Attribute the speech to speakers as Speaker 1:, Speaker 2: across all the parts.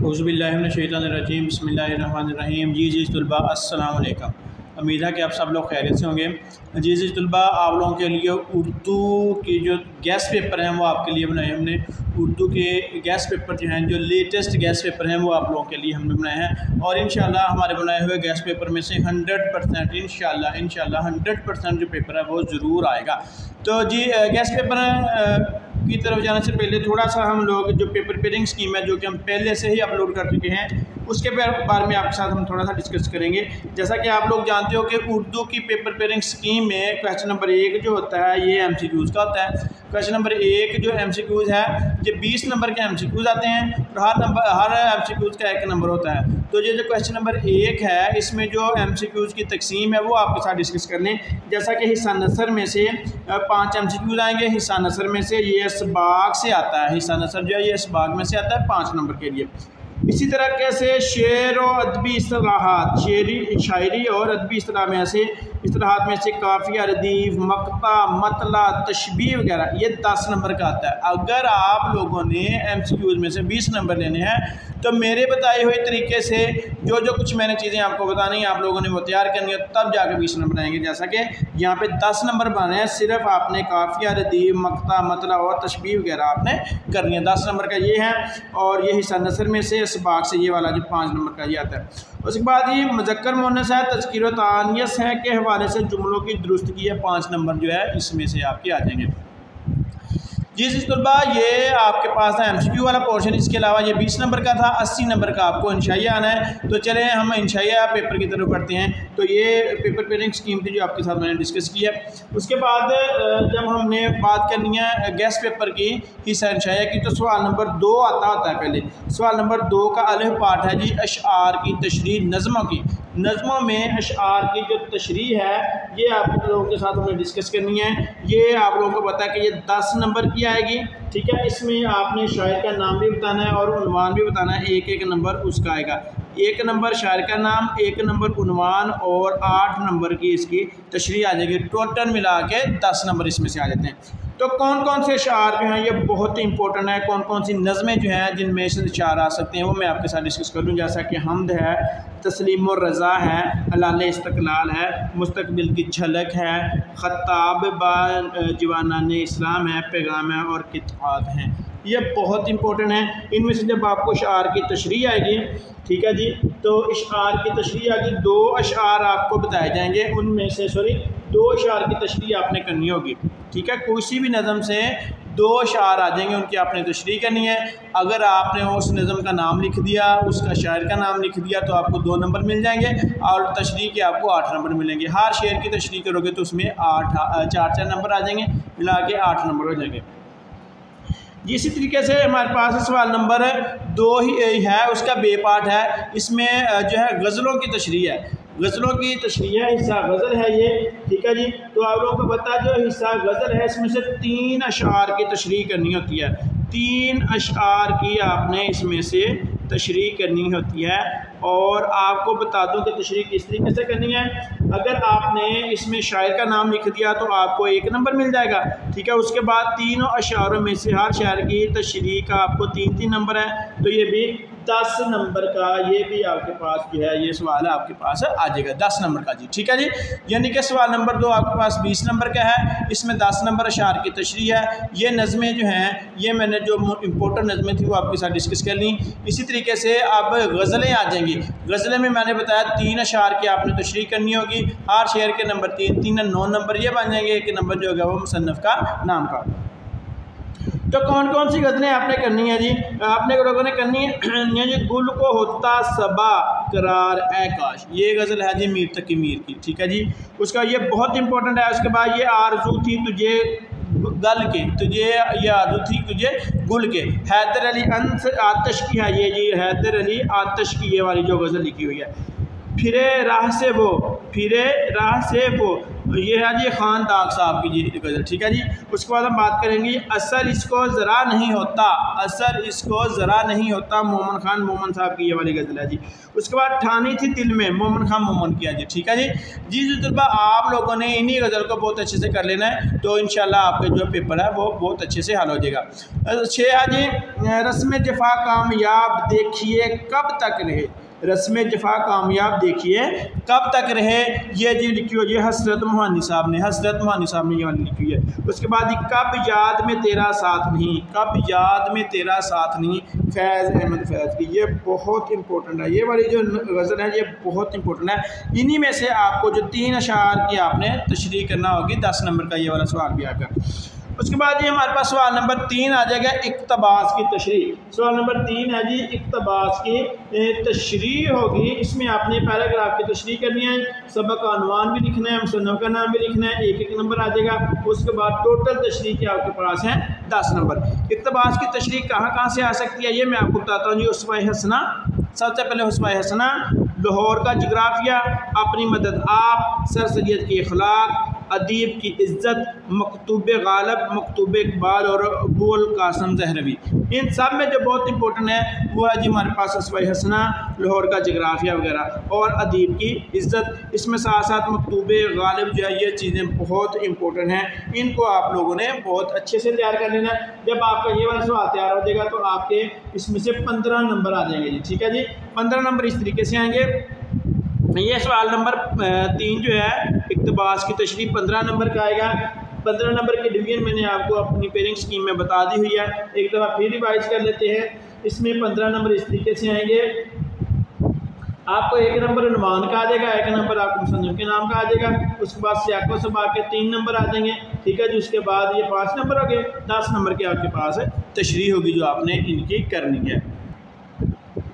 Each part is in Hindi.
Speaker 1: औज़ुबिल्लाहिमिनश्शैतानिर्रजीम बिस्मिल्लाहिर्रहमानिर्रहीम। जी तलबा अस्सलाम वालेकुम। उम्मीद है कि आप सब लोग खैरियत से होंगे। जी तलबा, आप लोगों के लिए उर्दू की जो गेस्ट पेपर हैं वो आपके लिए बनाए हमने। उर्दू के गेस्ट पेपर जो हैं, जो लेटेस्ट गेस्ट पेपर हैं वो आप लोगों के लिए हमने बनाए हैं और इंशाल्लाह हमारे बनाए हुए गेस्ट पेपर में से 100% इंशाल्लाह 100% जो पेपर है वो ज़रूर आएगा। तो जी गेस्ट पेपर की तरफ जाने से पहले थोड़ा सा हम लोग जो पेपर पेयरिंग स्कीम है जो कि हम पहले से ही अपलोड कर चुके हैं उसके बारे में आपके साथ हम थोड़ा सा डिस्कस करेंगे। जैसा कि आप लोग जानते हो कि उर्दू की पेपर पेयरिंग स्कीम में क्वेश्चन नंबर 1 जो होता है ये MCQs का होता है। क्वेश्चन नंबर 1 जो MCQs है ये 20 नंबर के MCQs आते हैं और हर MCQs का 1 नंबर होता है। तो ये जो क्वेश्चन नंबर 1 है इसमें जो MCQs की तकसीम है वो आपके साथ डिस्कस कर लें। जैसा कि हिस्सा नसर में से 5 MCQs आएंगे, हिस्सा नसर में से ये इसबाग से आता है, हिस्सा नसर जो है ये इसबाग में से आता है 5 नंबर के लिए। इसी तरह कैसे शेर और अदबी इस्तलाहात, शायरी और अदबी इस्तलाहात में से काफ़िया, रदीफ, मक्ता, मतला, तशबीह वगैरह ये 10 नंबर का आता है। अगर आप लोगों ने MCQs में से 20 नंबर लेने हैं तो मेरे बताए हुए तरीके से जो कुछ मैंने चीज़ें आपको बतानी है आप लोगों ने वो तैयार करनी है, तब जाकर 20 नंबर आएंगे। जैसा कि यहाँ पे 10 नंबर बने हैं, सिर्फ आपने काफ़िया, रदीफ, मक्ता, मतला और तशबीह वगैरह आपने करनी है। 10 नंबर का ये है और ये हिस्सा नसर में से इसबाग से ये वाला जो 5 नंबर का ये आता है। उसके बाद ये मुज़क्कर मुअन्नस है, तज़कीर व तानियस है के हवाले से जुमलों की दुरुस्तगी है, 5 नंबर जो है इसमें से आपके आ जाएंगे। जी तलबा, ये आपके पास था MCQ वाला पोर्शन। इसके अलावा ये 20 नंबर का था, 80 नंबर का आपको इंशाइया आना है। तो चलें हम इंशाइया पेपर की तरफ बढ़ते हैं। तो ये पेपर पेयरिंग स्कीम थी जो आपके साथ मैंने डिस्कस की है। उसके बाद जब हमने बात करनी है गेस्ट पेपर की हिस्सा इंशाइया की तो सवाल नंबर 2 होता है। पहले सवाल नंबर 2 का अलफ पार्ट है जी अशआर की तशरीह, नज़मों की। नज़मों में अशआर की जो तशरीह है ये आप लोगों के साथ हमें डिस्कस करनी है। ये आप लोगों को पता है कि ये 10 नंबर की आएगी, ठीक है। इसमें आपने शायर का नाम भी बताना है और उन्वान भी बताना है, एक नंबर उसका आएगा। 1 नंबर शायर का नाम, 1 नंबर उन्वान और 8 नंबर की इसकी तशरीह आ जाएगी। टोटल मिला के 10 नंबर इसमें से आ जाते हैं। तो कौन कौन से अशार जो हैं ये बहुत ही इंपॉर्टेंट है, कौन कौन सी नज़में जो हैं जिनमें से अशार आ सकते हैं वो मैं आपके साथ डिस्कस कर लूँ। जैसा कि हमद है, तस्लीम और रज़ा है, हलाल इस्तक़लाल है, मुस्तकबिल की झलक है, ख़त्ताब जवानान इस्लाम है, पैगाम है और किताब हैं। ये बहुत इंपॉर्टेंट है। इनमें से जब आपको अशार की तशरीह आएगी, ठीक है जी, तो अशार की तशरीह आएगी, 2 अशार आपको बताए जाएंगे, उनमें से 2 अशार की तशरीह आपने करनी होगी, ठीक है। किसी भी नज़म से 2 अशार आ जाएंगे, उनकी आपने तशरीह करनी है। अगर आपने उस नज़म का नाम लिख दिया, उसका शायर का नाम लिख दिया तो आपको 2 नंबर मिल जाएंगे और तशरीह के आपको 8 नंबर मिलेंगे। हर शेर की तशरीह करोगे तो उसमें 4 नंबर आ जाएंगे, मिला के 8 नंबर हो जाएंगे। इसी तरीके से हमारे पास सवाल नंबर 2 ही है, उसका बे पार्ट है। इसमें जो है गज़लों की तशरीह है, गज़लों की तशरीह है, हिस्सा गज़ल है ये, ठीक है जी। तो आप लोगों को पता है जो हिस्सा गज़ल है इसमें से 3 अशार की तशरीह करनी होती है। 3 अशार की आपने इसमें से तशरीह करनी होती है और आपको बता दूं कि तशरीह किस तरीके से करनी है। अगर आपने इसमें शायर का नाम लिख दिया तो आपको 1 नंबर मिल जाएगा, ठीक है। उसके बाद 3 अशारों में से हर शायर की तशरीह का आपको 3-3 नंबर है, तो ये भी 10 नंबर का ये भी आपके पास जो है ये सवाल है आपके पास आ जाएगा 10 नंबर का जी, ठीक है जी। यानी कि सवाल नंबर 2 आपके पास 20 नंबर का है, इसमें 10 नंबर अशार की तशरीह है। ये नज़में जो हैं ये मैंने जो इम्पोर्टेंट नज़में थी वो आपके साथ डिस्कस कर ली। इसी तरीके से अब गज़लें आ जाएंगी। गज़लें में मैंने बताया 3 अशार की आपने तशरीह करनी होगी, हर शेर के नंबर 3-3 9 नंबर ये बन जाएंगे, 1 नंबर जो होगा वो मुसन्नफ़ का नाम का। तो कौन कौन सी गज़लें आपने करनी है जी, आपने लोगों ने करनी है जी गुल को होता सबा करार ए काश, ये गज़ल है जी मीर तकी मीर की, ठीक है जी। उसका ये बहुत इंपॉर्टेंट है। उसके बाद ये आरज़ू थी तुझे गल के, तुझे ये आरज़ू थी तुझे गुल के, हैदर अली अंस आतश की है ये जी, हैदर अली आतश की ये वाली जो गज़ल लिखी हुई है। फिरे राह से वो, फिरे राह से वो, ये है जी खान दाग साहब की जी गज़ल, ठीक है जी। उसके बाद हम बात करेंगे असर इसको ज़रा नहीं होता, असर इसको ज़रा नहीं होता, मोमन खान मोमन साहब की ये वाली गज़ल है जी। उसके बाद ठानी थी दिल में, मोमन खान मोमन किया जी, ठीक है जी। जी तलबा आप लोगों ने इन्हीं गज़ल को बहुत अच्छे से कर लेना है, तो इंशाल्लाह आपके जो पेपर है वो बहुत अच्छे से हल हो जाएगा। 6 है जी रस्म जफ़ा कामयाब देखिए कब तक रहे, रस्म जफ़ा कामयाब देखिए कब तक रहे, ये जी लिखी हुई है हसरत मोहानी साहब ने, हसरत मोहानी साहब ने ये वाली लिखी हुई है। उसके बाद कब याद में तेरा साथ नहीं, कब याद में तेरा साथ नहीं, फैज़ अहमद फैज़ की, ये बहुत इंपॉर्टेंट है, ये वाली जो गज़ल है ये बहुत इंपॉर्टेंट है। इन्हीं में से आपको जो 3 अशार की आपने तशरीह करना होगी, 10 नंबर का ये वाला सवाल भी आएगा। उसके बाद ये हमारे पास सवाल नंबर 3 आ जाएगा इक़्तिबास की तशरीह। सवाल नंबर 3 है जी इक़्तिबास की तशरीह होगी, इसमें आपने पैराग्राफ की तशरीह करनी है, सबक का अनवान भी लिखना है, मुसन्नफ़ का नाम भी लिखना है, एक एक नंबर आ जाएगा। उसके बाद टोटल तशरीह के आपके पास हैं 10 नंबर। इक़्तिबास की तशरीह कहाँ से आ सकती है ये मैं आपको बताता हूँ जी। उस्वा-ए हसना, सबसे पहले उस्वा-ए हसना, लाहौर का जोग्राफिया, अपनी मदद आप, सर सैयद की अखलाक, अदीब की इज़्ज़त, मकतूब गालिब, मकतूब इकबाल और अबुल कासिम ज़हरवी। इन सब में जो बहुत इंपॉर्टेंट है वो है जी हमारे पास उस्वा-ए हसना, लाहौर का जोग्राफिया वगैरह और अदीब की इज़्ज़त। इसमें साथ साथ मकतूब गालिब जो है ये चीज़ें बहुत इंपॉर्टेंट हैं, इनको आप लोगों ने बहुत अच्छे से तैयार कर लेना है। जब आपका ये वाला सवाल तैयार हो जाएगा तो आपके इसमें से 15 नंबर आ जाएंगे जी, ठीक है जी। 15 नंबर इस तरीके से आएंगे। ये सवाल नंबर 3 जो है इक़्तिबास की तशरीह 15 नंबर का आएगा। 15 नंबर की डिवीजन मैंने आपको अपनी पेयरिंग स्कीम में बता दी हुई है, एक दफ़ा फिर रिवाइज कर लेते हैं। इसमें 15 नंबर इस तरीके से आएंगे, आपको 1 नंबर अनुमान का आ जाएगा, 1 नंबर आपको मुसन्निफ़ के नाम का आ जाएगा, उसके बाद सियाक़ो सबाक़ के 3 नंबर आ जाएंगे, ठीक है जी। उसके बाद ये 5 नंबर हो गए, 10 नंबर के आपके पास तशरीह होगी जो आपने इनकी करनी है।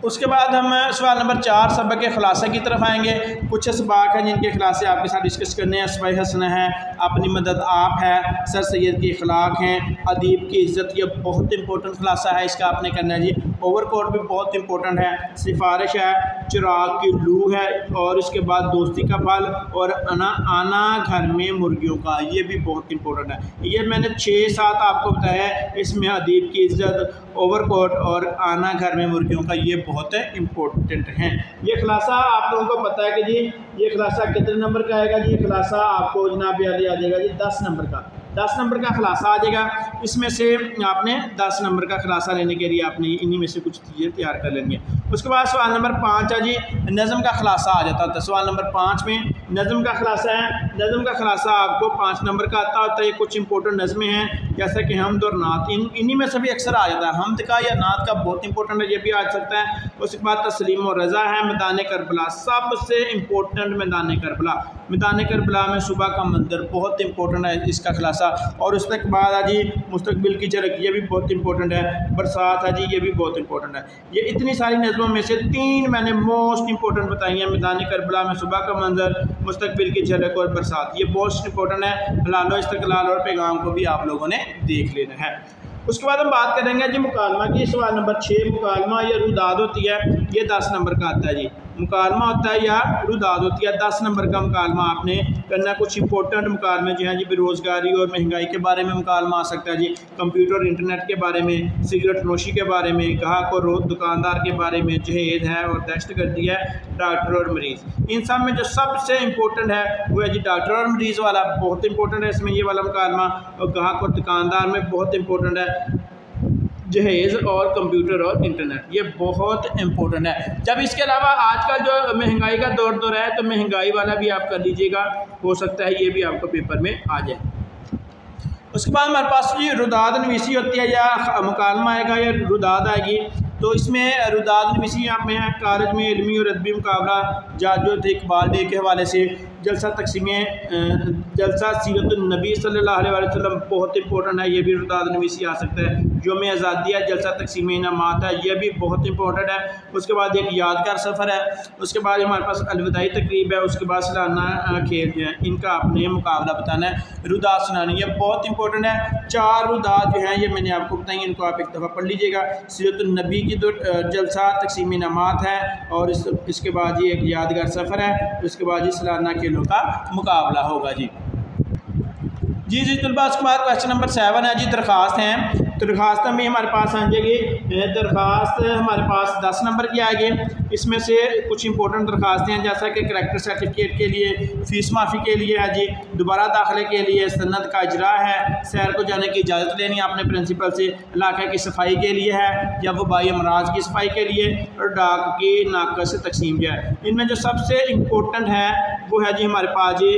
Speaker 1: उसके बाद हम सवाल नंबर 4 सबक के ख़ुलासे की तरफ आएंगे। कुछ असबाक हैं जिनके ख़ुलासे आपके साथ डिस्कस करने हैं। उस्वा-ए हसना है, अपनी मदद आप है, सर सैयद की अखलाक हैं, अदीब की इज़्ज़त, ये बहुत इंपॉर्टेंट ख़ुलासा है, इसका आपने करना है जी। ओवरकोट भी बहुत इंपॉर्टेंट है, सिफारिश है, चिराग की लू है, और इसके बाद दोस्ती का फल और आना घर में मुर्गियों का, ये भी बहुत इंपॉर्टेंट है। ये मैंने 6-7 आपको बताया है, इसमें अदीब की इज़्ज़त, ओवरकोट और आना घर में मुर्गियों का, ये बहुत इंपॉर्टेंट हैं। ये खुलासा आप लोगों को पता है कि जी ये खुलासा कितने नंबर का आएगा जी। ये खुलासा आपको जनाब याद आ जाएगा जी 10 नंबर का, 10 नंबर का खुलासा आ जाएगा। इसमें से आपने 10 नंबर का खुलासा लेने के लिए आपने इन्हीं में से कुछ चीज़ें तैयार कर लेनी है। उसके बाद सवाल नंबर 5 है जी नज़म का खुलासा आ जाता है। सवाल नंबर 5 में नज़म का खुलासा है। नज़म का खुलासा आपको 5 नंबर का आता होता है। कुछ इंपॉर्टेंट नज़में हैं जैसे कि हमद और नात, इन्हीं में से भी अक्सर आ जाता है। हमद का या नात का बहुत इंपॉर्टेंट है, ये भी आ सकता है। उसके बाद तस्लीम और रज़ा है, मैदान करबला, सबसे इंपॉर्टेंट मैदान करबला। मैदान करबला में सुबह का मंजर बहुत इंपॉर्टेंट है, इसका खुलासा। और उसके बाद है जी मुस्तकबिल की झलक, ये भी बहुत इंपॉर्टेंट है। बरसात है जी, ये भी बहुत इंपॉर्टेंट है। ये इतनी सारी नज़मों में से 3 मैंने मोस्ट इंपॉर्टेंट बताई हैं। मैदान करबला में सुबह का मंजर, मुस्तकबिल की झलक और बरसात, ये मोस्ट इंपॉर्टेंट है। हलाल व इस्तक़लाल और पैगाम को भी आप लोगों ने देख लेना है। उसके बाद हम बात करेंगे जी मुकालमा की। सवाल नंबर 6 मुकालमा या रुदाद होती है, ये 10 नंबर का आता है जी। मुकालमा होता है या रुदाद होती है, 10 नंबर का मुकालमा आपने करना। कुछ इंपॉर्टेंट मुकालमे जो हैं जी बेरोज़गारी और महंगाई के बारे में मुकालमा आ सकता है जी, कंप्यूटर इंटरनेट के बारे में, सिगरेट नोशी के बारे में, ग्राहक और दुकानदार के बारे में, जहेज है और दहशतगर्दी है, डॉक्टर और मरीज़। इन सब में जो सबसे इंपॉर्टेंट है वो है जी डॉक्टर और मरीज़ वाला, बहुत इंपॉर्टेंट है इसमें ये वाला मुकालमा। और ग्राहक और दुकानदार में बहुत इंपॉर्टेंट है जहेज़ और कंप्यूटर और इंटरनेट, ये बहुत इंपॉर्टेंट है। जब इसके अलावा आजकल जो महंगाई का दौर है तो महंगाई वाला भी आप कर लीजिएगा, हो सकता है ये भी आपको पेपर में आ जाए। उसके बाद हमारे पास ये रुदाद नवीसी होती है या मुकालमा आएगा या रुदाद आएगी। तो इसमें रुदाद नवीसी आप में है कॉलेज में इल्मी और अदबी मुकाबला, जाजोत इकबाल डे के हवाले से, जलसा जलसा सीरतुन्नबी सल्लल्लाहु अलैहि वसल्लम बहुत इंपॉर्टेंट है, ये भी रुदाद नवीसी आ सकता है। योम आज़ादी है, जलसा तकसीम इनामात है, ये भी बहुत इंपॉर्टेंट है। उसके बाद एक यादगार सफ़र है। उसके बाद हमारे पास अलविदाई तकरीब है। उसके बाद सालाना खेल जो है इनका आपने मुकाबला बताना है, रुदाद सुनानी, ये बहुत इंपॉर्टेंट है। 4 रुदाद जो हैं ये मैंने आपको बताई, इनको आप एक दफ़ा पढ़ लीजिएगा। सीरतुन्नबी की तो जलसा तकसीम इनामात है, और इसके बाद ये एक यादगार सफ़र है। उसके बाद ये सालाना खेलों का मुकाबला होगा जी। जी जी तलबा, उसके बाद क्वेश्चन नंबर 7 है जी, दरख्वास्त हैं। दरख्वास्त में हमारे पास आ जाएगी, दरख्वास्त हमारे पास 10 नंबर की आएगी। इसमें से कुछ इंपॉर्टेंट दरख्वास्तें हैं, जैसा कि करैक्टर सर्टिफिकेट के लिए, फ़ीस माफ़ी के लिए है जी, दोबारा दाखिले के लिए, सनद का इजरा है, सैर को जाने की इजाज़त लेनी है अपने प्रिंसिपल से, इलाके की सफाई के लिए है, या वबाई अमराज की सफाई के लिए, और डाक की नाकस तकसीम जो है। इनमें जो सबसे इम्पोर्टेंट है वो है जी हमारे पास जी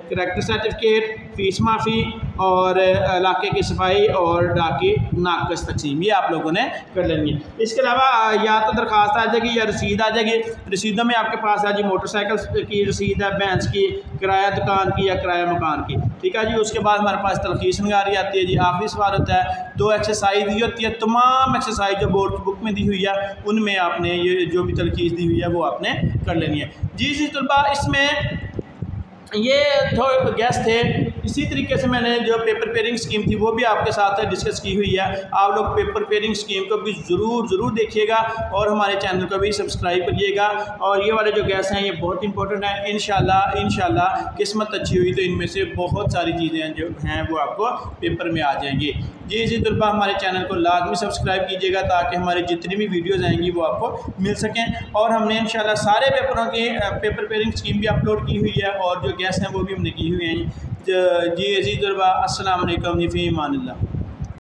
Speaker 1: करैक्टर सर्टिफिकेट, फ़ीस माफ़ी और इलाके की सफाई और डाक की नाकस तकसीम, ये आप लोगों ने कर लेनी है। इसके अलावा या तो दरख्वास्त आ जाएगी या रसीद आ जाएगी। रसीदों में आपके पास है जी मोटरसाइकिल की रसीद है, भैंस की, किराया दुकान की या किराया मकान की, ठीक है जी। उसके बाद हमारे पास तलखीस नगारी आती है जी। आखिरी सवाल होता है, 2 एक्सरसाइज दी होती है, तमाम एक्सरसाइज जो बोर्ड बुक में दी हुई है उनमें आपने ये जो भी तलखीस दी हुई है वो आपने कर लेनी है। जी जी तलबा, इसमें ये थोड़े गेस्ट थे। इसी तरीके से मैंने जो पेपर पेयरिंग स्कीम थी वो भी आपके साथ डिस्कस की हुई है। आप लोग पेपर पेयरिंग स्कीम को भी ज़रूर देखिएगा और हमारे चैनल को भी सब्सक्राइब करिएगा। और ये वाले जो गेस्ट हैं ये बहुत इंपॉर्टेंट है। इंशाल्लाह किस्मत अच्छी हुई तो इनमें से बहुत सारी चीज़ें जो हैं वो आपको पेपर में आ जाएंगी। जी जी तलबा, हमारे चैनल को लाजमी सब्सक्राइब कीजिएगा ताकि हमारी जितनी भी वीडियोज़ आएंगी वो आपको मिल सकें। और हमने इंशाल्लाह सारे पेपरों की पेपर पेयरिंग स्कीम भी अपलोड की हुई है और जो गेस्ट हैं वो भी हमने की हुई हैं। जी जी तलबा, अस्सलाम वालेकुम, फ़ी अमानिल्लाह।